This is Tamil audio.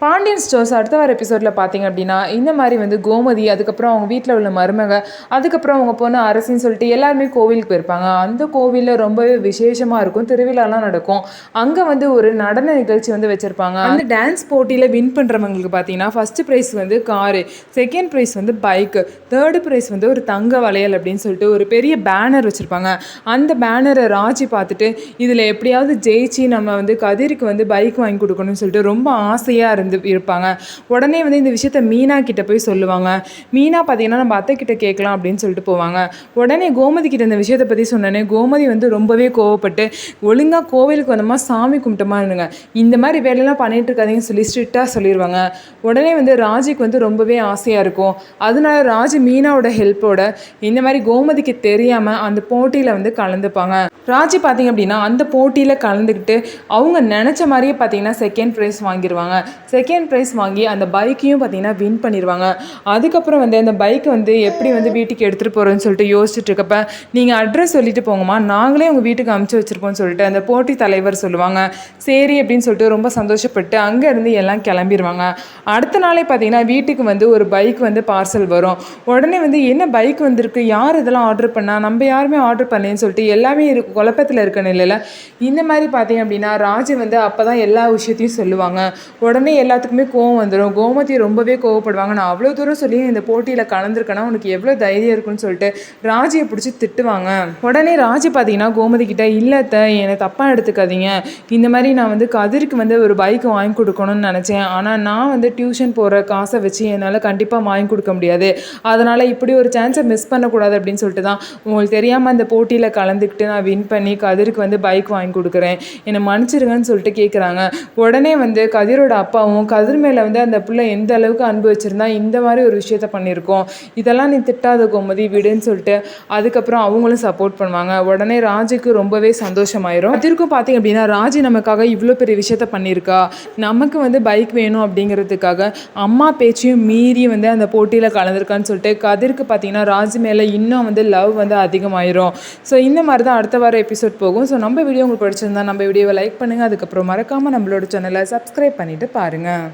பாண்டியன் ஸ்டோர்ஸ் அடுத்த வர எபிசோடில் பார்த்தீங்க அப்படின்னா இந்த மாதிரி வந்து கோமதி, அதுக்கப்புறம் அவங்க வீட்டில் உள்ள மருமக, அதுக்கப்புறம் அவங்க பொண்ணு அரசின்னு சொல்லிட்டு எல்லாருமே கோவிலுக்கு போயிருப்பாங்க. அந்த கோவிலில் ரொம்பவே விசேஷமாக இருக்கும், திருவிழாலாம் நடக்கும். அங்கே வந்து ஒரு நடன நிகழ்ச்சி வந்து வச்சுருப்பாங்க. அந்த டான்ஸ் போட்டியில் வின் பண்ணுறவங்களுக்கு பார்த்தீங்கன்னா ஃபஸ்ட்டு ப்ரைஸ் வந்து காரு, செகண்ட் ப்ரைஸ் வந்து பைக்கு, தேர்டு ப்ரைஸ் வந்து ஒரு தங்க வளையல் அப்படின்னு சொல்லிட்டு ஒரு பெரிய பேனர் வச்சுருப்பாங்க. அந்த பேனரை ராஜி பார்த்துட்டு இதில் எப்படியாவது ஜெயிச்சு நம்ம வந்து கதிருக்கு வந்து பைக் வாங்கி கொடுக்கணும்னு சொல்லிட்டு ரொம்ப ஆசையாக இருப்பாங்க. உடனே வந்து இந்த விஷயத்த மீனா கிட்ட போய் சொல்லுவாங்க. மீனா பார்த்தீங்கன்னா நம்ம அத்தை கிட்ட கேட்கலாம் அப்படின்னு சொல்லிட்டு போவாங்க. உடனே கோமதி கிட்ட இந்த விஷயத்தை பற்றி சொன்னோன்னே கோமதி வந்து ரொம்பவே கோவப்பட்டு ஒழுங்காக கோவிலுக்கு வந்தோமா சாமி கும்பிட்டோமா இருந்துங்க, இந்த மாதிரி வேலையெல்லாம் பண்ணிட்டு இருக்காதீங்கன்னு சொல்லி ஸ்ட்ரிக்டாக சொல்லிடுவாங்க. உடனே வந்து ராஜிக்கு வந்து ரொம்பவே ஆசையாக இருக்கும். அதனால ராஜி மீனாவோட ஹெல்ப்போட இந்த மாதிரி கோமதிக்கு தெரியாமல் அந்த போட்டியில் வந்து கலந்துப்பாங்க. ராஜி பார்த்தீங்க அப்படின்னா அந்த போட்டியில் கலந்துக்கிட்டு அவங்க நினச்ச மாதிரியே பார்த்தீங்கன்னா செகண்ட் ப்ரைஸ் வாங்கிடுவாங்க. செகண்ட் ப்ரைஸ் வாங்கி அந்த பைக்கையும் பார்த்தீங்கன்னா வின் பண்ணிடுவாங்க. அதுக்கப்புறம் வந்து அந்த பைக்கை வந்து எப்படி வந்து வீட்டுக்கு எடுத்துகிட்டு போகிறோன்னு சொல்லிட்டு யோசிச்சுட்டு இருக்கப்ப நீங்கள் அட்ரஸ் சொல்லிட்டு போங்கம்மா, நாங்களே உங்கள் வீட்டுக்கு அனுப்பிச்சி வச்சுருப்போம்னு சொல்லிட்டு அந்த போட்டி தலைவர் சொல்லுவாங்க. சரி அப்படின்னு சொல்லிட்டு ரொம்ப சந்தோஷப்பட்டு அங்கேருந்து எல்லாம் கிளம்பிடுவாங்க. அடுத்த நாளே பார்த்தீங்கன்னா வீட்டுக்கு வந்து ஒரு பைக் வந்து பார்சல் வரும். உடனே வந்து என்ன பைக் வந்திருக்கு, யார் இதெல்லாம் ஆர்டர் பண்ணால், நம்ம யாருமே ஆர்டர் பண்ணேன்னு சொல்லிட்டு எல்லாமே குழப்பத்தில் இருக்க நிலையில் இந்த மாதிரி பார்த்தீங்க அப்படின்னா ராஜி வந்து அப்போ தான் எல்லா விஷயத்தையும் சொல்லுவாங்க. உடனே எல்லாத்துக்குமே கோவம் வந்துடும். கோமதி ரொம்பவே கோவப்படுவாங்க. நான் அவ்வளோ தூரம் சொல்லி இந்த போட்டியில் கலந்துருக்கேன்னா உனக்கு எவ்வளோ தைரியம் இருக்குன்னு சொல்லிட்டு ராஜியை பிடிச்சி திட்டுவாங்க. உடனே ராஜி பார்த்தீங்கன்னா கோமதி கிட்ட இல்லத்த என்னை தப்பாக எடுத்துக்காதீங்க, இந்த மாதிரி நான் வந்து கதிருக்கு வந்து ஒரு பைக் வாங்கி கொடுக்கணும்னு நினச்சேன். ஆனால் நான் வந்து டியூஷன் போகிற காசை வச்சு என்னால் கண்டிப்பாக வாங்கி கொடுக்க முடியாது. அதனால் இப்படி ஒரு சான்ஸை மிஸ் பண்ணக்கூடாது அப்படின்னு சொல்லிட்டு தான் உங்களுக்கு தெரியாமல் அந்த போட்டியில் கலந்துக்கிட்டு நான் வின் பண்ணி கதிருக்கு வந்து பைக் வாங்கி கொடுக்குறேன், என்னை மன்னிச்சிருங்கன்னு சொல்லிட்டு கேட்குறாங்க. உடனே வந்து கதிரோட அப்பாவும் கதிர் மேலே வந்து அந்த பிள்ளை எந்த அளவுக்கு அன்பு வச்சுருந்தா இந்த மாதிரி ஒரு விஷயத்த பண்ணியிருக்கோம், இதெல்லாம் நீ திட்டாத கோமதி விடுன்னு சொல்லிட்டு அதுக்கப்புறம் அவங்களும் சப்போர்ட் பண்ணுவாங்க. உடனே ராஜுக்கு ரொம்பவே சந்தோஷமாயிரும். கதிருக்கும் பார்த்தீங்க அப்படின்னா ராஜி நமக்காக இவ்வளோ பெரிய விஷயத்த பண்ணியிருக்கா, நமக்கு வந்து பைக் வேணும் அப்படிங்கிறதுக்காக அம்மா பேச்சையும் மீறி வந்து அந்த போட்டியில் கலந்துருக்கான்னு சொல்லிட்டு கதிருக்கு பார்த்தீங்கன்னா ராஜி மேலே இன்னும் வந்து லவ் வந்து அதிகமாயிரும். ஸோ இந்த மாதிரி தான் அடுத்த வார எபிசோட் போகும். ஸோ நம்ம வீடியோ உங்களுக்கு பிடிச்சிருந்தா நம்ம வீடியோவை லைக் பண்ணுங்கள். அதுக்கப்புறம் மறக்காமல் நம்மளோட சேனலை சப்ஸ்கிரைப் பண்ணிவிட்டு பாருங்கள்.